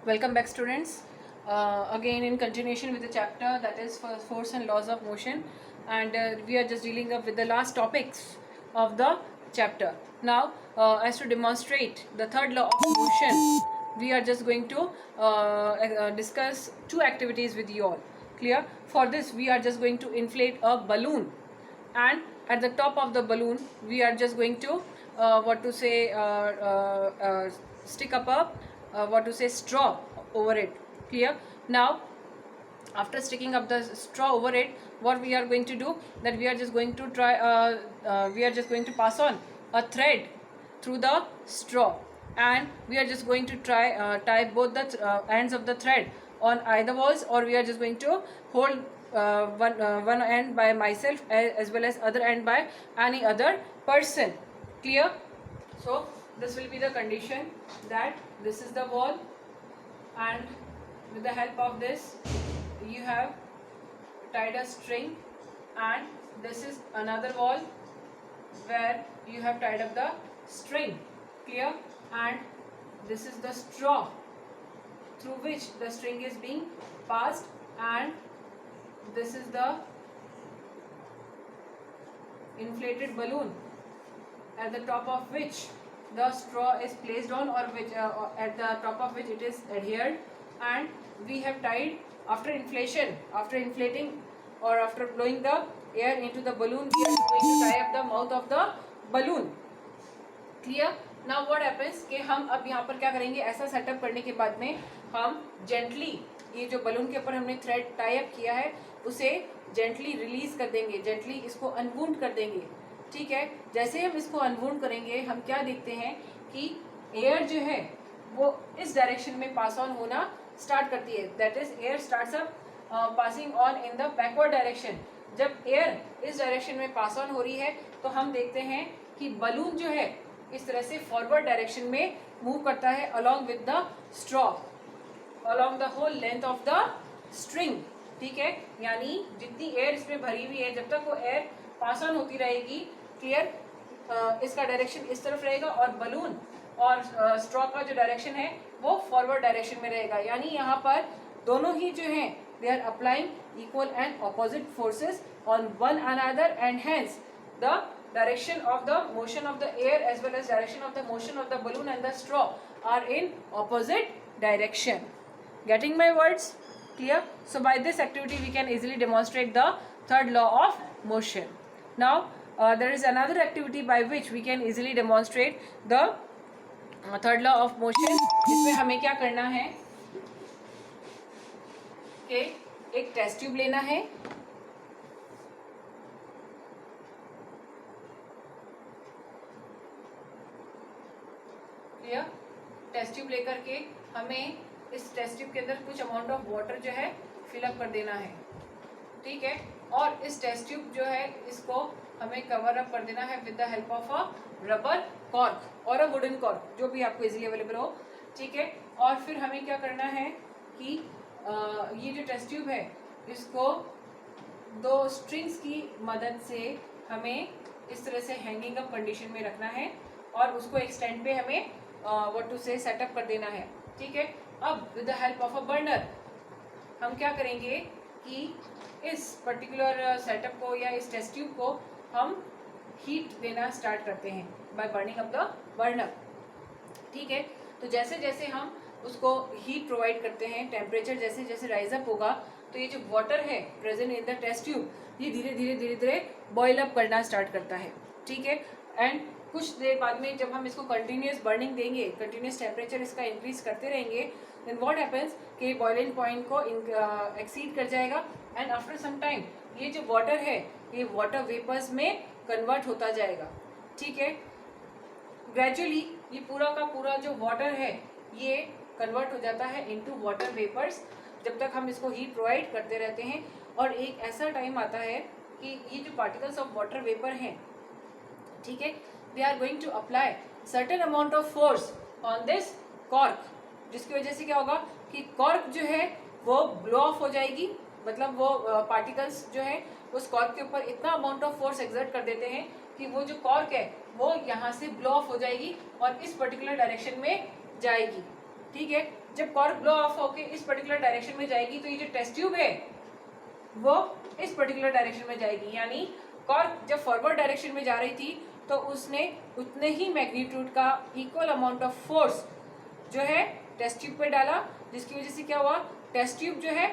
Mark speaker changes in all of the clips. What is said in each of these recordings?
Speaker 1: Welcome back, students. Again, in continuation with the chapter that is for force and laws of motion, and we are just dealing up with the last topics of the chapter. Now, as to demonstrate the third law of motion, we are just going to discuss two activities with you all. Clear? For this, we are just going to inflate a balloon, and at the top of the balloon, we are just going to stick up a straw over it. Clear? Now, after sticking up the straw over it, what we are going to do, that we are just going to pass on a thread through the straw, and we are just going to tie both the ends of the thread on either walls, or we are just going to hold one end by myself as well as other end by any other person. Clear? So this will be the condition, that this is the wall, and with the help of this you have tied a string, and this is another wall where you have tied up the string. Clear? And this is the straw through which the string is being passed, and this is the inflated balloon at the top of which the straw is placed on, or which at the top of which it is adhered, and we have tied, after inflating or after blowing the air into the balloon, we are going to tie up the mouth of the balloon. Clear? Now what happens कि हम अब यहाँ पर क्या करेंगे, ऐसा setup करने के बाद में हम जेंटली ये जो बलून के ऊपर हमने थ्रेड टाई अप किया है उसे जेंटली रिलीज कर देंगे, जेंटली इसको अनवुंड कर देंगे. ठीक है? जैसे हम इसको अनवुंड करेंगे, हम क्या देखते हैं कि एयर जो है वो इस डायरेक्शन में पास ऑन होना स्टार्ट करती है. That is air starts up passing on in the backward direction. जब एयर इस डायरेक्शन में पास ऑन हो रही है तो हम देखते हैं कि बलून जो है इस तरह से फॉरवर्ड डायरेक्शन में मूव करता है along with the straw, along the whole length of the string. ठीक है? यानी जितनी एयर इसमें भरी हुई है, जब तक वो एयर पास ऑन होती रहेगी, क्लियर, इसका डायरेक्शन इस तरफ रहेगा, और बलून और स्ट्रॉ का जो डायरेक्शन है वो फॉरवर्ड डायरेक्शन में रहेगा. यानी यहाँ पर दोनों ही जो हैं they are applying equal and opposite forces on one another, and hence the direction of the motion of the air as well as direction of the motion of the balloon and the straw are in opposite direction. Getting my words clear? So by this activity we can easily demonstrate the third law of motion. Now there is another activity by which we can easily demonstrate the third law of motion. इसमें हमें क्या करना है कि एक test tube लेना है, test tube लेकर के हमें इस टेस्ट ट्यूब के अंदर कुछ अमाउंट ऑफ वाटर जो है फिलअप कर देना है. ठीक है? और इस टेस्ट ट्यूब जो है इसको हमें कवर अप कर देना है with the help of a rubber cork और अ वुडन कॉर्क, जो भी आपको इजीली अवेलेबल हो. ठीक है? और फिर हमें क्या करना है कि ये जो टेस्ट ट्यूब है इसको दो स्ट्रिंग्स की मदद से हमें इस तरह से हैंगिंग अप कंडीशन में रखना है, और उसको एक स्टैंड पे हमें सेटअप कर देना है. ठीक है? अब with the help of a burner हम क्या करेंगे कि इस पर्टिकुलर सेटअप को या इस टेस्ट ट्यूब को हम हीट देना स्टार्ट करते हैं by burning up the burner. ठीक है? तो जैसे जैसे हम उसको हीट प्रोवाइड करते हैं, टेम्परेचर जैसे जैसे राइज अप होगा, तो ये जो वाटर है present in the test tube ये धीरे धीरे बॉयल अप करना स्टार्ट करता है. ठीक है? एंड कुछ देर बाद में जब हम इसको कंटिन्यूस बर्निंग देंगे, कंटिन्यूस टेम्परेचर इसका इंक्रीज करते रहेंगे, देन व्हाट हैपेंस कि बॉइलिंग पॉइंट को एक्सीड कर जाएगा, एंड आफ्टर सम टाइम ये जो वाटर है ये वाटर वेपर्स में कन्वर्ट होता जाएगा. ठीक है? ग्रेजुअली ये पूरा का पूरा जो वाटर है ये कन्वर्ट हो जाता है इनटू वाटर वेपर्स, जब तक हम इसको हीट प्रोवाइड करते रहते हैं. और एक ऐसा टाइम आता है कि ये जो पार्टिकल्स ऑफ वाटर वेपर हैं, ठीक है, they are going to apply certain amount of force on this cork, जिसकी वजह से क्या होगा कि कॉर्क जो है वो ब्लो ऑफ हो जाएगी. मतलब वो पार्टिकल्स जो है उस कॉर्क के ऊपर इतना अमाउंट ऑफ फोर्स एक्सर्ट कर देते हैं कि वो जो कॉर्क है वो यहाँ से ब्लो ऑफ हो जाएगी और इस पर्टिकुलर डायरेक्शन में जाएगी. ठीक है। जब कॉर्क ब्लो ऑफ होके इस पर्टिकुलर डायरेक्शन में जाएगी तो ये जो टेस्ट ट्यूब है वो इस पर्टिकुलर डायरेक्शन में जाएगी, यानी कॉर्क जब फॉरवर्ड डायरेक्शन में जा रही थी तो उसने उतने ही मैग्नीट्यूड का इक्वल अमाउंट ऑफ फोर्स जो है टेस्ट ट्यूब पे डाला, जिसकी वजह से क्या हुआ, टेस्ट ट्यूब जो है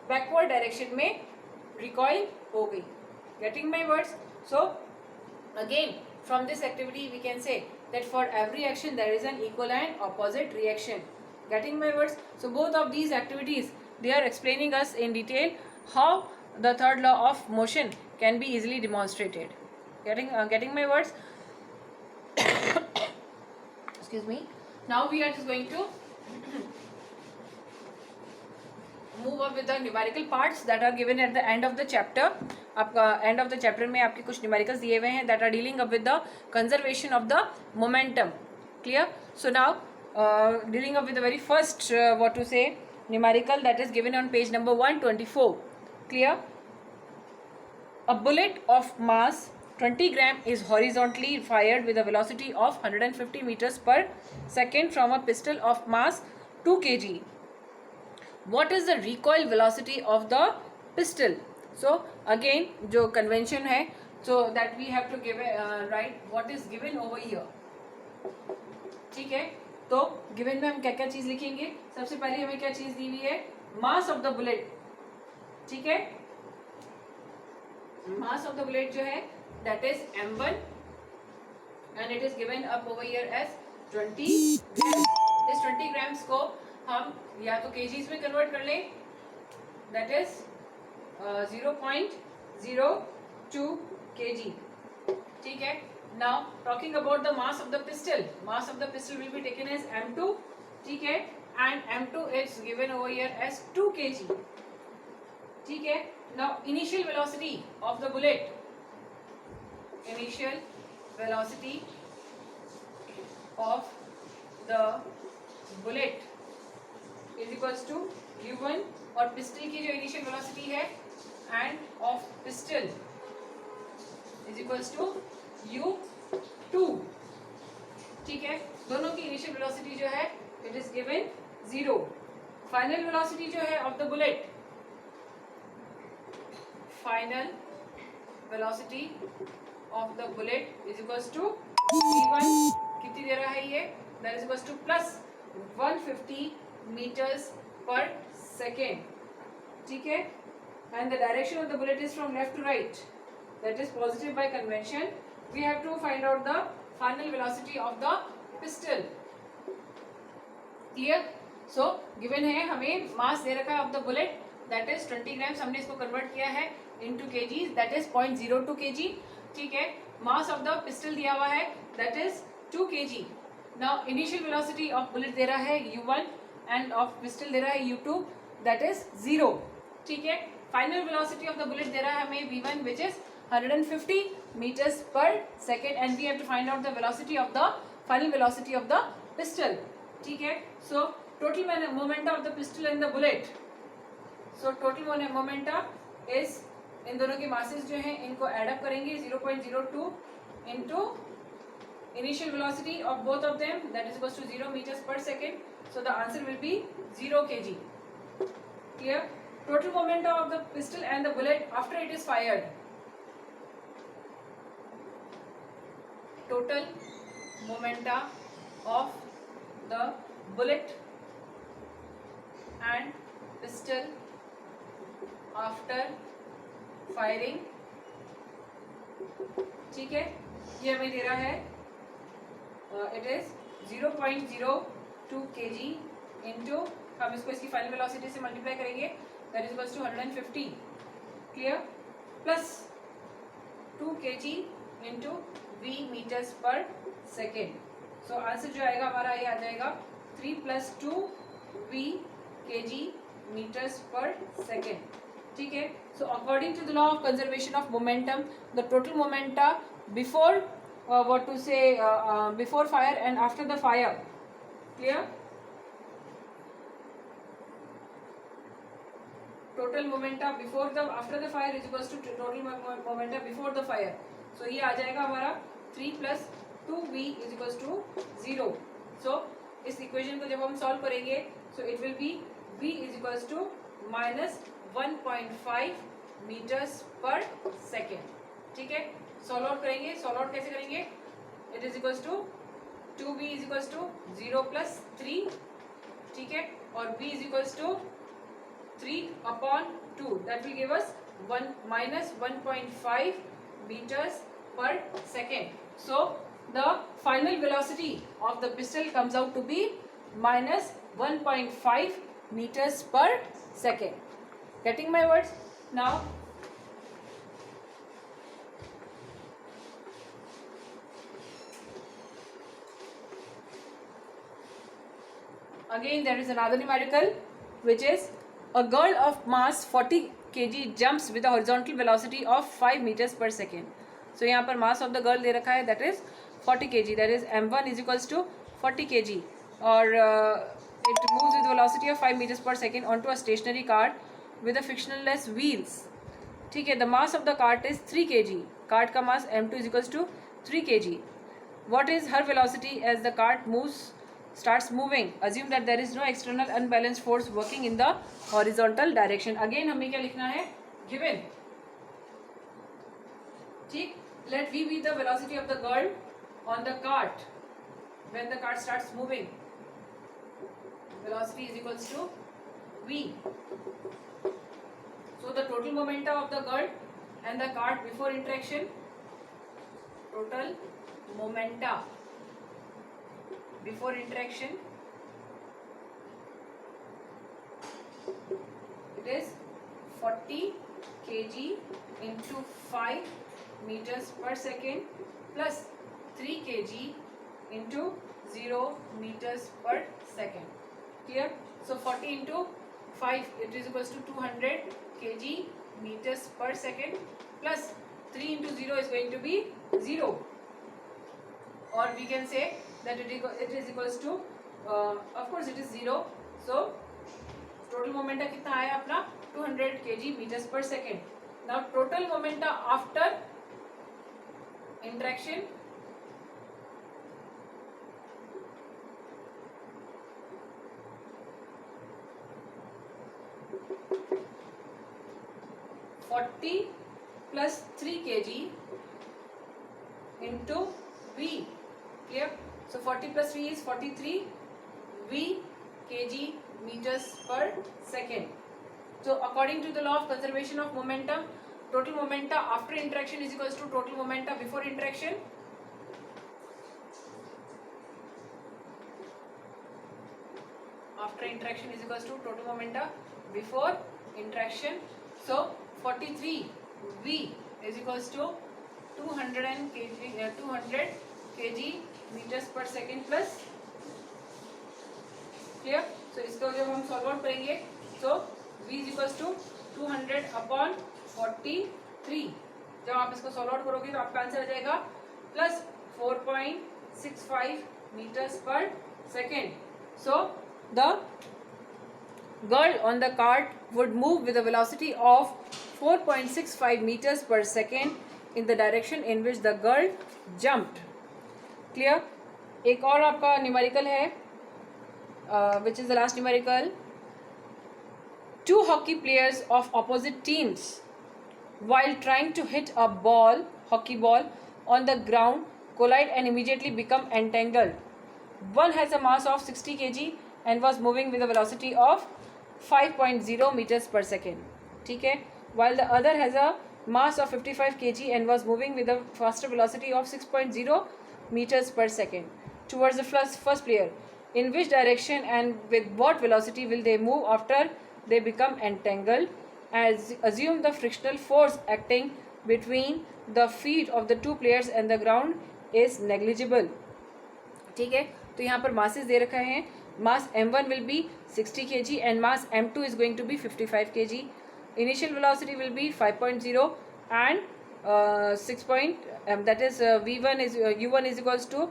Speaker 1: बैकवर्ड डायरेक्शन में रिकॉइल हो गई। Getting my words? So again from this activity we can say that for every action there is an equal and opposite reaction. Getting my words? So both of these activities, they are explaining us in detail how the third law of motion can be easily demonstrated. Getting my words? Excuse me. Now we are just going to move up with the numerical parts that are given at the end of the chapter. आपका end of the chapter में आपके कुछ numericals दिए हुए हैं that are dealing up with the conservation of the momentum. Clear? So now dealing up with the very first what to say numerical that is given on page number 124. Clear? A bullet of mass 20 gram is horizontally fired with a velocity of 150 meters per second from a pistol of mass 2 kg. What is the recoil velocity of the pistol? So again जो convention है, so that we have to give write what is given over here. ठीक है, तो given में हम क्या क्या चीज लिखेंगे? सबसे पहले हमें क्या चीज दी हुई है? Mass of the bullet. ठीक है, मास ऑफ द बुलेट जो है that is m1 and it is given up over here as 20 grams. इस 20 grams को हम या तो kgs में कन्वर्ट कर लें, that is 0.02 kg. ठीक है. Now talking about the mass of the pistol, mass of the pistol will be taken as m2. ठीक है, and m2 is given over here as 2 kg. ठीक है. Now initial velocity of the bullet, initial velocity of the bullet is equals to u1 और pistol की जो initial velocity है and of pistol is equals to u2. ठीक है, दोनों की इनिशियल वेलोसिटी जो है it is given 0. Final velocity जो है of the bullet, final velocity of the bullet is equals to v1 कितनी दे रहा है ये, that is equals to plus 150 meters per second. ठीक है, and the direction of the bullet is from left to right, that is positive by convention. We have to find out the final velocity of the pistol. Clear? So given है हमें mass दे रखा है of the bullet that is 20 grams, हमने इसको convert किया है into kgs, that is 0.02 kg. ठीक है, mass of the pistol दिया हुआ है that is 2 kg. Now initial velocity of bullet दे रहा है u1 एंड ऑफ पिस्टल दे रहा है u2, दैट इज 0. ठीक है, final velocity of the bullet दे रहा है हमें v1 which is 150 meters per second and we have to find out the velocity of the final velocity of the pistol. ठीक है, so total momenta of the pistol and the bullet, so total momenta is इन दोनों के masses जो हैं इनको add up करेंगे 0.02 into initial velocity of both of them, that is equals to 0 meters per second. So the answer will be 0 kg. Clear? Total momentum of the pistol and the bullet after it is fired. Total momentum of the bullet and pistol after firing. ठीक है, ये हमें दे रहा है it is 0.02 kg into, हम इसको इसकी final velocity से मल्टीप्लाई करेंगे, that is equals to 150. Clear? Plus 2 kg into v meters per second. So answer जो आएगा हमारा ये आ जाएगा 3 plus 2 v kg meters per second. ठीक है, so according to the law of conservation of momentum, the total momenta before what to say before fire and after the fire. Clear? Total momenta before the after the fire is equals to total momenta before the fire. So ये आ जाएगा हमारा 3 plus 2v is equals to 0. So इस equation को जब हम solve करेंगे so it will be v is equals to -1.5 metres per second. ठीक है, सॉल्व आउट करेंगे. सॉल्व आउट कैसे करेंगे? It is equals to 2v is equals to 0 + 3. ठीक है, और v is equals to 3/2. That will give us -1.5 meters per second. So the final velocity of the pistol comes out to be -1.5 meters per second. Getting my words? Now again there is another numerical which is a girl of mass 40 kg jumps with a horizontal velocity of 5 meters per second. So यहाँ पर mass of the girl दे रखा है that is 40 kg, that is m1 is equals to 40 kg और it moves with velocity of 5 meters per second onto a stationary cart with a frictionless wheels. ठीक है, the mass of the cart is 3 kg. Cart का mass m2 is equals to 3 kg. What is her velocity as the cart starts moving? Assume that there is no external unbalanced force working in the horizontal direction. Again हमें क्या लिखना है? Given. ठीक, let v be the velocity of the girl on the cart when the cart starts moving. Velocity is equals to v. So the total momentum of the girl and the cart before interaction, total momentum before interaction, it is 40 kg into 5 meters per second plus 3 kg into 0 meters per second. Clear? So 40 into 5 it is equals to 200 kg meters per second plus 3 into 0 is going to be 0, or we can say that it is equals to of course it is 0. So total momentum कितना आया अपना 200 kg meters per second. Now total momentum after interaction, (40 plus 3 kg into v). Clear? So 40 plus 3 is 43 v kg meters per second. So according to the law of conservation of momentum, total momentum after interaction is equals to total momentum before interaction. After interaction is equals to total momentum before interaction. So 43 v is equals to 200 kg meters per second plus. Clear? So इसको जब हम solve out करेंगे तो v is equals to 200/43. जब आप इसको solve out करोगे तो आपका आंसर आ जाएगा plus 4.65 meters per second. So the girl on the cart would move with a velocity of 4.65 meters per second in the direction in which the girl jumped. Clear? एक और आपका numerical है which is the last numerical. Two hockey players of opposite teams while trying to hit a hockey ball on the ground collide and immediately become entangled. One has a mass of 60 kg and was moving with a velocity of 5.0 meters per second. ठीक है, while the other has a mass of 55 kg and was moving with a faster velocity of 6.0 meters per second towards the first player. In which direction and with what velocity will they move after they become entangled? Assume the frictional force acting between the feet of the two players and the ground is negligible. ठीक है, तो यहाँ पर masses दे रखा है. Mass m1 will be 60 kg and mass m2 is going to be 55 kg. Initial velocity will be 5.0 and 6. That is v1 is u1 is equals to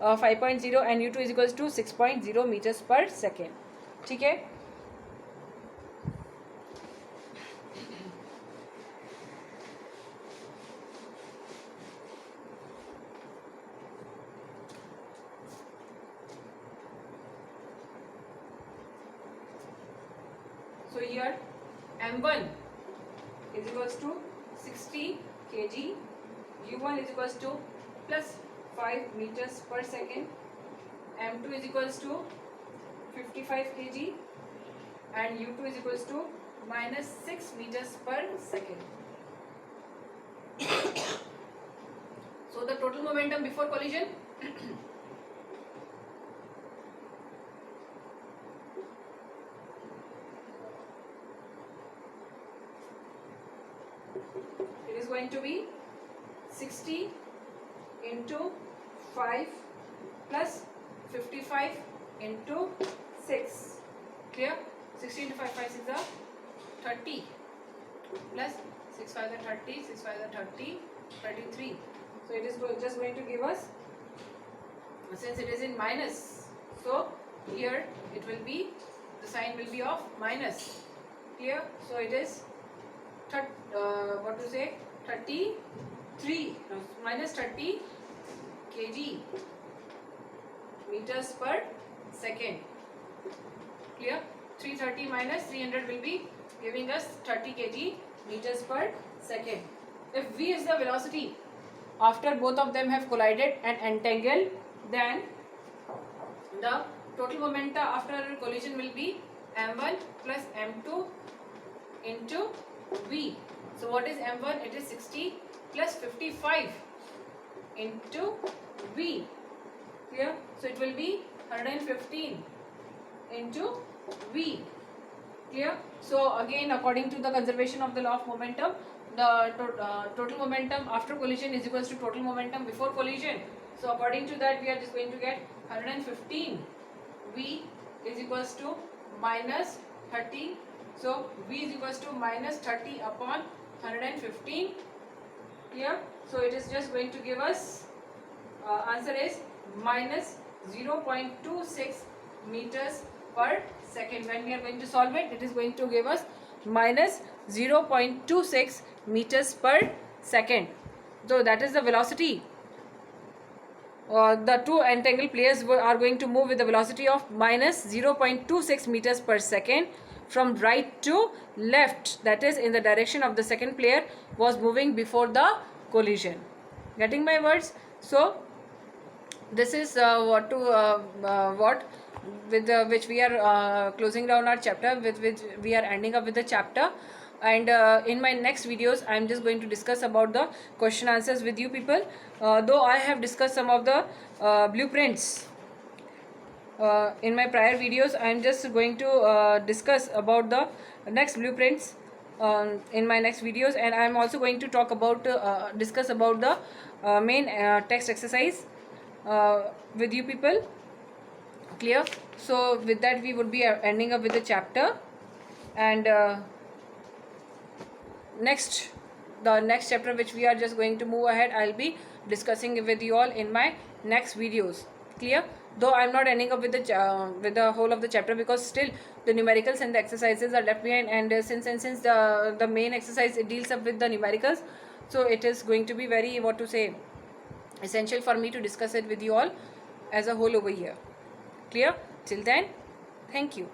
Speaker 1: 5.0 and u2 is equals to 6.0 meters per second. ठीक है, So here m1 is equals to 60 kg, u1 is equals to plus 5 meters per second, m2 is equals to 55 kg, and u2 is equals to minus 6 meters per second. So the total momentum before collision it is going to be 60 into 5 plus 55 into 6. Clear? 60 into 5, 5 is the 30 plus 6 5 is 30, 6 5 is 30, 33. So it is just going to give us, since it is in minus, so here it will be, the sign will be of minus. Clear? So it is 33 minus 30 kg meters per second. Clear? 330 minus 300 will be giving us 30 kg meters per second. If v is the velocity after both of them have collided and entangled, then the total momentum after collision will be m1 plus m2 into v. So what is m1? It is 60 plus 55 into v. Clear? So it will be 115 into v. Clear? So again, according to the conservation of the law of momentum, the total momentum after collision is equals to total momentum before collision. So according to that, we are just going to get 115 v is equals to minus 30. So v is equals to minus 30 upon 115. Here, so it is just going to give us answer is minus 0.26 meters per second. When we are going to solve it, it is going to give us minus 0.26 meters per second. So that is the velocity. The two entangled players are going to move with the velocity of minus 0.26 meters per second from right to left, that is in the direction of the second player was moving before the collision. Getting my words? So this is which we are closing down our chapter, with which we are ending up with the chapter. And in my next videos I am just going to discuss about the question answers with you people. Though I have discussed some of the blueprints in my prior videos, I am just going to discuss about the next blueprints in my next videos, and I am also going to talk about discuss about the main text exercise with you people. Clear? So with that we would be ending up with the chapter, and the next chapter which we are just going to move ahead, I'll be discussing with you all in my next videos. Clear? Though I'm not ending up with the whole of the chapter, because still the numericals and the exercises are left behind, and since the main exercise, it deals up with the numericals, so it is going to be very, what to say, essential for me to discuss it with you all as a whole over here. Clear? Till then, thank you.